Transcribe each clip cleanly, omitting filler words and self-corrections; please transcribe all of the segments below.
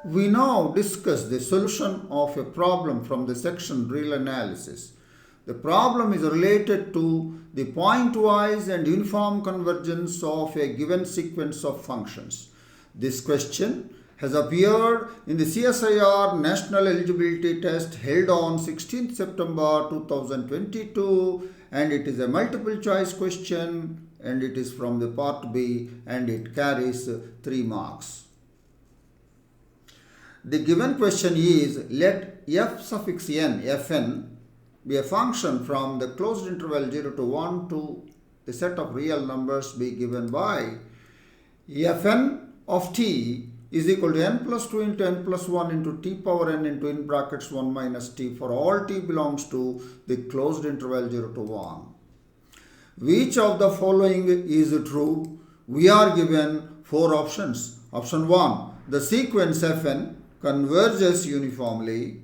We now discuss the solution of a problem from the section Real Analysis. The problem is related to the pointwise and uniform convergence of a given sequence of functions. This question has appeared in the CSIR National Eligibility Test held on 16th September 2022, and it is a multiple choice question, and it is from the part B, and it carries 3 marks. The given question is, let f suffix n, fn, be a function from the closed interval 0 to 1 to the set of real numbers be given by fn of t is equal to n plus 2 into n plus 1 into t power n into in brackets 1 minus t for all t belongs to the closed interval 0 to 1. Which of the following is true? We are given 4 options. Option 1, the sequence fn converges uniformly.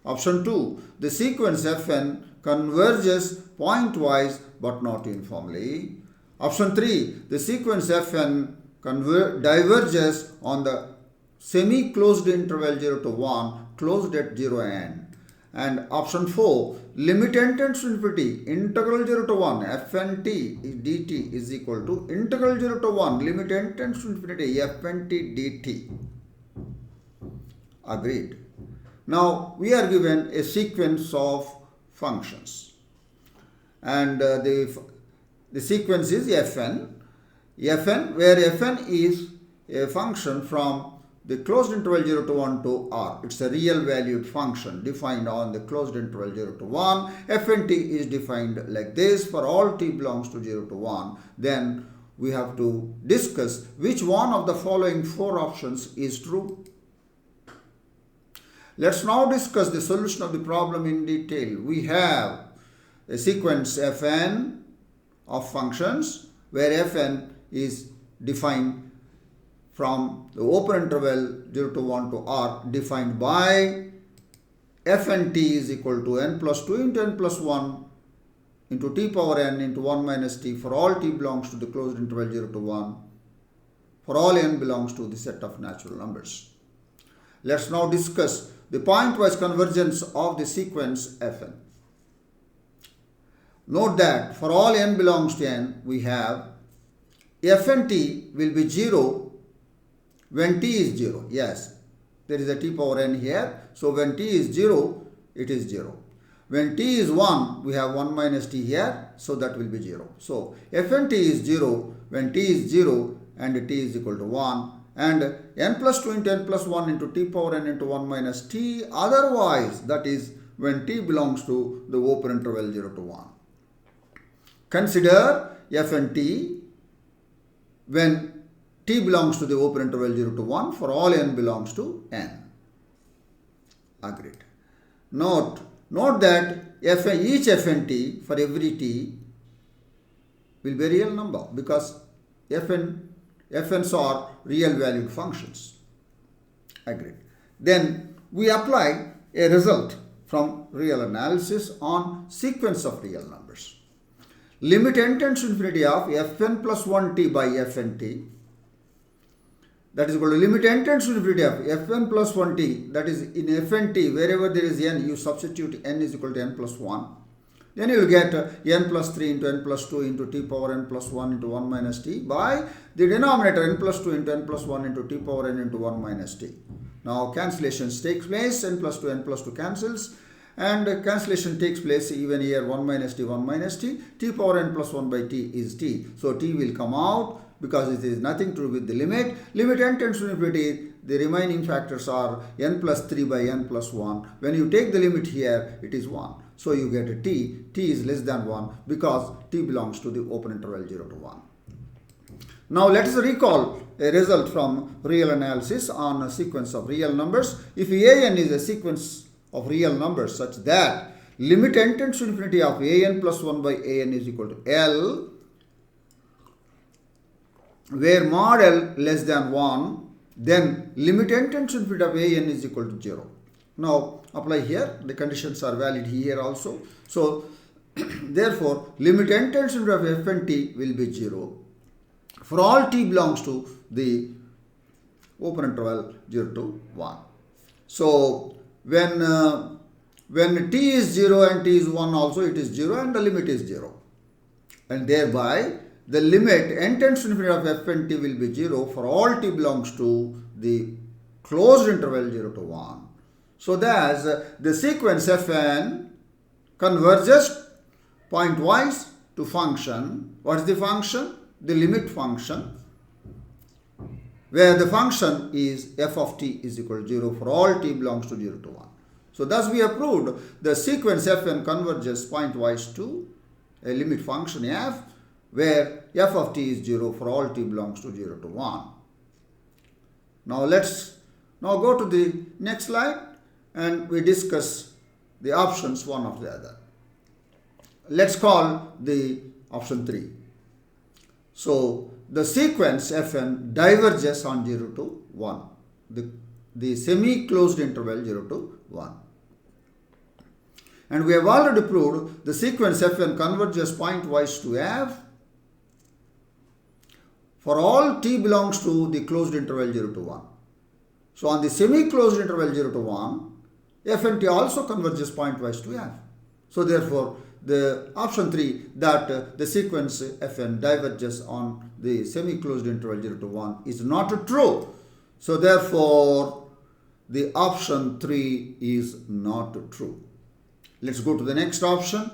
Option 2, the sequence fn converges pointwise but not uniformly. Option 3, the sequence fn diverges on the semi-closed interval 0 to 1 closed at 0 n. And option 4, limit n tends to infinity, integral 0 to 1 fn t dt is equal to integral 0 to 1 limit n tends to infinity fn t dt. Agreed. Now we are given a sequence of functions, and the sequence is fn, where fn is a function from the closed interval 0 to 1 to r. It's a real valued function defined on the closed interval 0 to 1. fn t is defined like this for all t belongs to 0 to 1. Then we have to discuss which one of the following 4 options is true. Let's now discuss the solution of the problem in detail. We have a sequence fn of functions where fn is defined from the open interval 0 to 1 to r defined by fn t is equal to n plus 2 into n plus 1 into t power n into 1 minus t for all t belongs to the closed interval 0 to 1 for all n belongs to the set of natural numbers. Let's now discuss the pointwise convergence of the sequence fn. Note that for all n belongs to n, we have fn t will be 0 when t is 0. Yes, there is a t power n here. So when t is 0, it is 0. When t is 1, we have 1 minus t here. So that will be 0. So fn t is 0 when t is 0 and t is equal to 1. And n plus 2 into n plus 1 into t power n into 1 minus t otherwise, that is when t belongs to the open interval 0 to 1. Consider fn t when t belongs to the open interval 0 to 1 for all n belongs to n. Agreed. Note that each fn t for every t will be a real number because fn's are real valued functions. Agreed. Then we apply a result from real analysis on sequence of real numbers. Limit n tends to infinity of fn plus 1t by fn t, that is equal to limit n tends to infinity of fn plus 1t, that is in fn t wherever there is n you substitute n is equal to n plus 1. Then you will get n plus 3 into n plus 2 into t power n plus 1 into 1 minus t by the denominator n plus 2 into n plus 1 into t power n into 1 minus t. Now cancellations takes place, n plus 2 cancels, and cancellation takes place even here 1 minus t, t power n plus 1 by t is t. So t will come out because it is nothing to do with the limit. Limit n tends to infinity, the remaining factors are n plus 3 by n plus 1. When you take the limit here, it is 1. So you get a t is less than 1 because t belongs to the open interval 0 to 1. Now let us recall a result from real analysis on a sequence of real numbers. If an is a sequence of real numbers such that limit n tends to infinity of an plus 1 by an is equal to L, where mod L less than 1, then limit n tends to infinity of an is equal to 0. Now apply here, the conditions are valid here also. So therefore limit n tends to infinity of fn t will be 0 for all t belongs to the open interval 0 to 1. So when t is 0 and t is 1 also, it is 0 and the limit is 0. And thereby the limit n tends to infinity of f and t will be 0 for all t belongs to the closed interval 0 to 1. So that the sequence fn converges pointwise to function. What is the function? The limit function, where the function is f of t is equal to 0 for all t belongs to 0 to 1. So thus we have proved the sequence fn converges pointwise to a limit function f, where f of t is 0 for all t belongs to 0 to 1. Now let's go to the next slide and we discuss the options one after the other. Let's call the option 3. So the sequence fn diverges on 0 to 1, the semi-closed interval 0 to 1. And we have already proved the sequence fn converges pointwise to f for all t belongs to the closed interval 0 to 1. So on the semi-closed interval 0 to 1, f and t also converges pointwise to f. So therefore, the option 3, that the sequence fn diverges on the semi-closed interval 0 to 1 is not true. So therefore, the option 3 is not true. Let's go to the next option.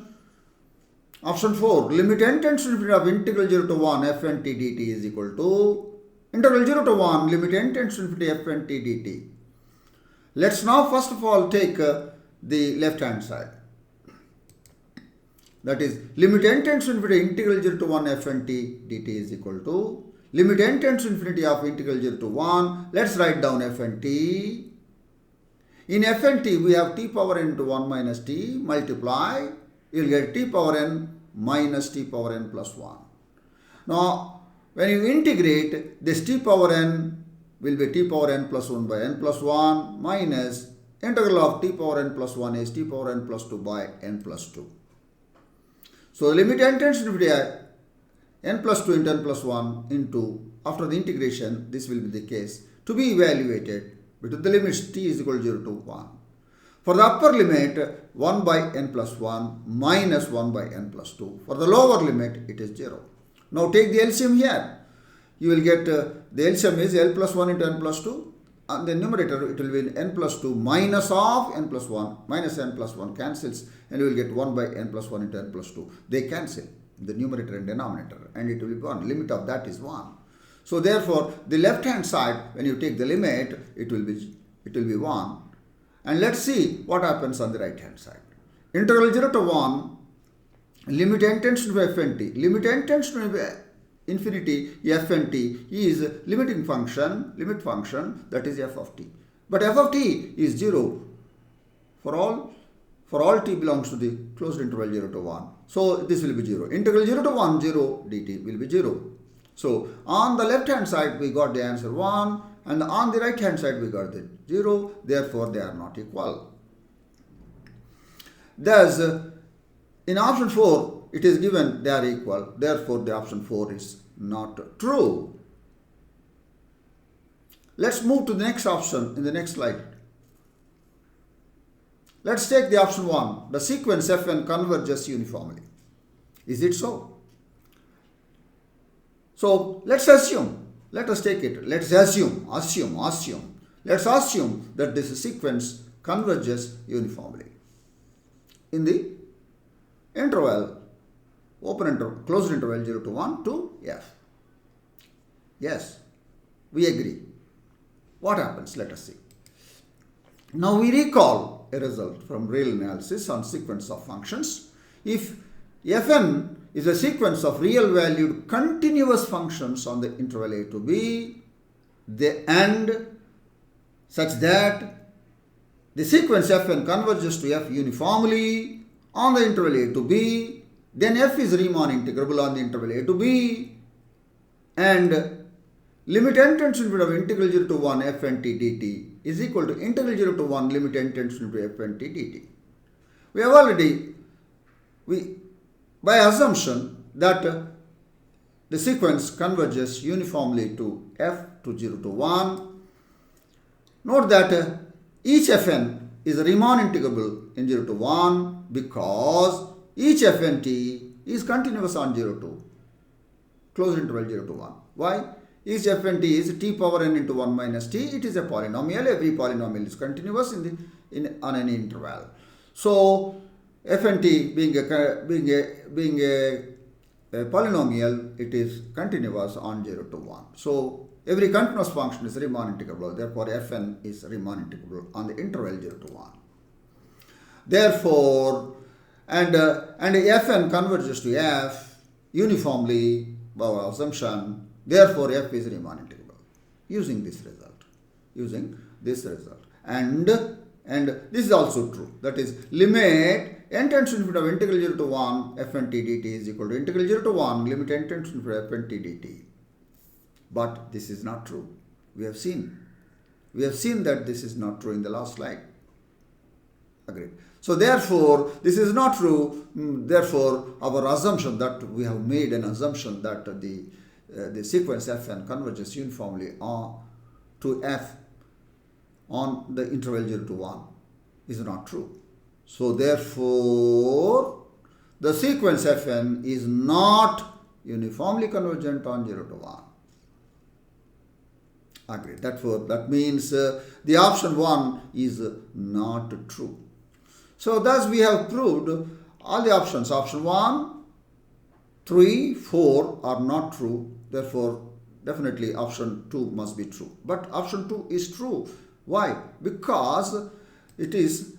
Option 4, limit n tends to infinity of integral 0 to 1 f and t dt is equal to integral 0 to 1 limit n tends to infinity f and t dt. Let's now first of all take the left hand side. That is, limit n tends to infinity integral 0 to 1 f and t dt is equal to limit n tends to infinity of integral 0 to 1. Let's write down f and t. In f and t, we have t power n into 1 minus t, multiply, you will get t power n minus t power n plus 1. Now, when you integrate, this t power n will be t power n plus 1 by n plus 1 minus integral of t power n plus 1 is t power n plus 2 by n plus 2. So, limit n tends to infinity n plus 2 into n plus 1 into, after the integration, this will be the case, to be evaluated between the limits t is equal to 0 to 1. For the upper limit, 1 by n plus 1 minus 1 by n plus 2. For the lower limit, it is 0. Now take the LCM here. You will get the LCM is L plus 1 into n plus 2. And the numerator, it will be n plus 2 minus of n plus 1. Minus n plus 1 cancels. And you will get 1 by n plus 1 into n plus 2. They cancel, the numerator and denominator. And it will be 1. Limit of that is 1. So therefore, the left hand side, when you take the limit, it will be 1. And let's see what happens on the right hand side. Integral 0 to 1, limit n tends to f and t. Limit n tends to infinity f and t is limit function, that is f of t. But f of t is 0 for all t belongs to the closed interval 0 to 1. So this will be 0. Integral 0 to 1, 0 dt will be 0. So on the left hand side we got the answer 1 and on the right hand side we got the 0. Therefore they are not equal. Thus in option 4 it is given they are equal. Therefore the option 4 is not true. Let's move to the next option in the next slide. Let's take the option 1. The sequence fn converges uniformly. Is it so? So let's assume, let us take it, let's assume. Let's assume that this sequence converges uniformly in the interval, open interval, closed interval 0 to 1 to f. Yes, we agree. What happens? Let us see. Now we recall a result from real analysis on sequence of functions. If fn is a sequence of real valued continuous functions on the interval a to b, they end such that the sequence fn converges to f uniformly on the interval a to b, then f is Riemann integrable on the interval a to b, and limit n tends to of integral 0 to 1 f and t dt is equal to integral 0 to 1 limit n tends to f and t dt. We have already, by assumption that the sequence converges uniformly to f to 0 to 1, Note that each Fn is Riemann integrable in 0 to 1 because each Fnt is continuous on 0 to closed interval 0 to 1. Why? Each Fnt is t power n into 1 minus t. It is a polynomial. Every polynomial is continuous on any interval. So Fnt being a polynomial, it is continuous on 0 to 1. So every continuous function is Riemann integrable. Therefore, Fn is Riemann integrable on the interval 0 to 1. Therefore, and Fn converges to F uniformly by our assumption. Therefore, F is Riemann integrable using this result. And this is also true. That is, limit n tends to infinity of integral 0 to 1 Fn t dt is equal to integral 0 to 1 limit n tends to infinity of Fn t dt. But this is not true. We have seen that this is not true in the last slide. Agreed. So therefore, this is not true. Therefore, our assumption that we have made an assumption that the sequence Fn converges uniformly to F on the interval 0 to 1 is not true. So therefore, the sequence Fn is not uniformly convergent on 0 to 1. Agreed. Therefore, that means the option 1 is not true. So thus we have proved all the options. Option 1, 3, 4 are not true. Therefore, definitely option 2 must be true. But option 2 is true. Why? Because it is,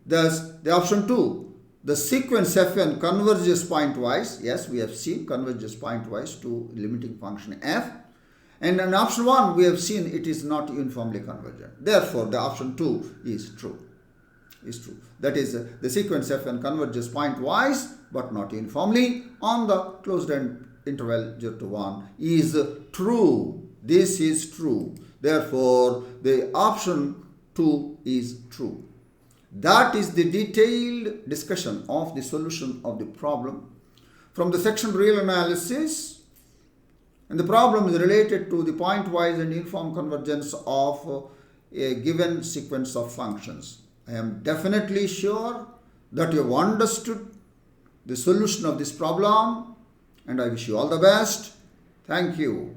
thus the option 2, the sequence Fn converges pointwise. Yes, we have seen converges pointwise to limiting function f. And in option 1, we have seen it is not uniformly convergent. Therefore, the option 2 is true. That is, the sequence Fn converges pointwise but not uniformly on the closed end interval 0 to 1 is true. This is true. Therefore, the option 2 is true. That is the detailed discussion of the solution of the problem from the section real analysis. And the problem is related to the pointwise and uniform convergence of a given sequence of functions. I am definitely sure that you have understood the solution of this problem, and I wish you all the best. Thank you.